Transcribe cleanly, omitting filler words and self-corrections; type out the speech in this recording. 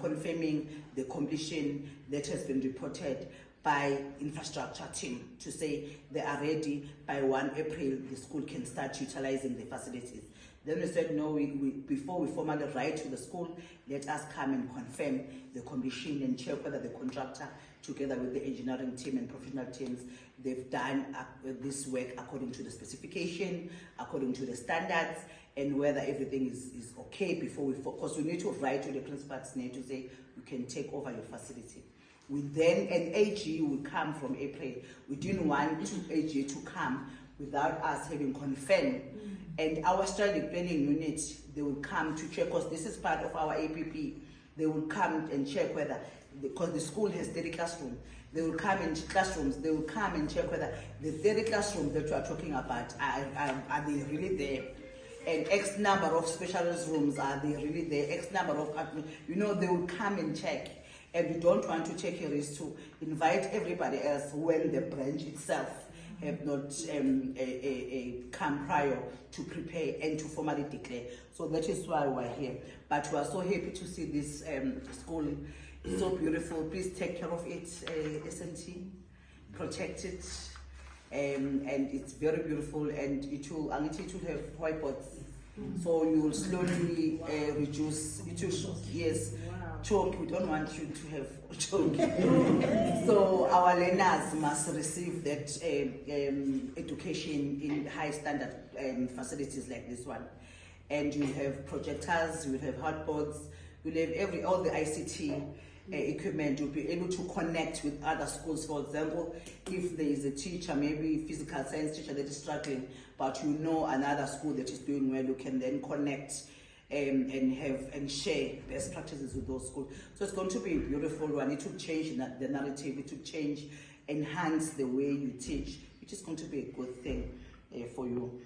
confirming the completion that has been reported by infrastructure team to say they are ready by 1 April, the school can start utilizing the facilities. Then we said, no, before we formally write to the school, let us come and confirm the completion and check whether the contractor, together with the engineering team and professional teams, they've done this work according to the specification, according to the standards, and whether everything is okay before we, because we need to write to the principal's name to say, you can take over your facility. We then, an AG will come from April. We didn't want AG to come without us having confirmed. And our strategic planning unit, they will come to check, because this is part of our APP. They will come and check whether, because the school has 30 classrooms, they will come in classrooms, they will come and check whether the 30 classrooms that you are talking about, are they really there? And X number of specialist rooms, are they really there? X number of, they will come and check. And we don't want to take a risk to invite everybody else when the branch itself have not come prior to prepare and to formally declare. So that is why we're here. But we are so happy to see this school. It's so beautiful. Please take care of it, SNT, protect it. And it's very beautiful, and it will have whiteboards. So you will slowly reduce, yes, chalk. We don't want you to have chalk. So our learners must receive that education in high standard facilities like this one. And you have projectors, you have hardboards, you have all the ICT equipment. You'll be able to connect with other schools. For example, if there is a teacher, maybe physical science teacher that is struggling, but you know another school that is doing well, you can then connect and share best practices with those schools. So it's going to be beautiful one. It will change the narrative, it will change, enhance the way you teach, which is going to be a good thing for you.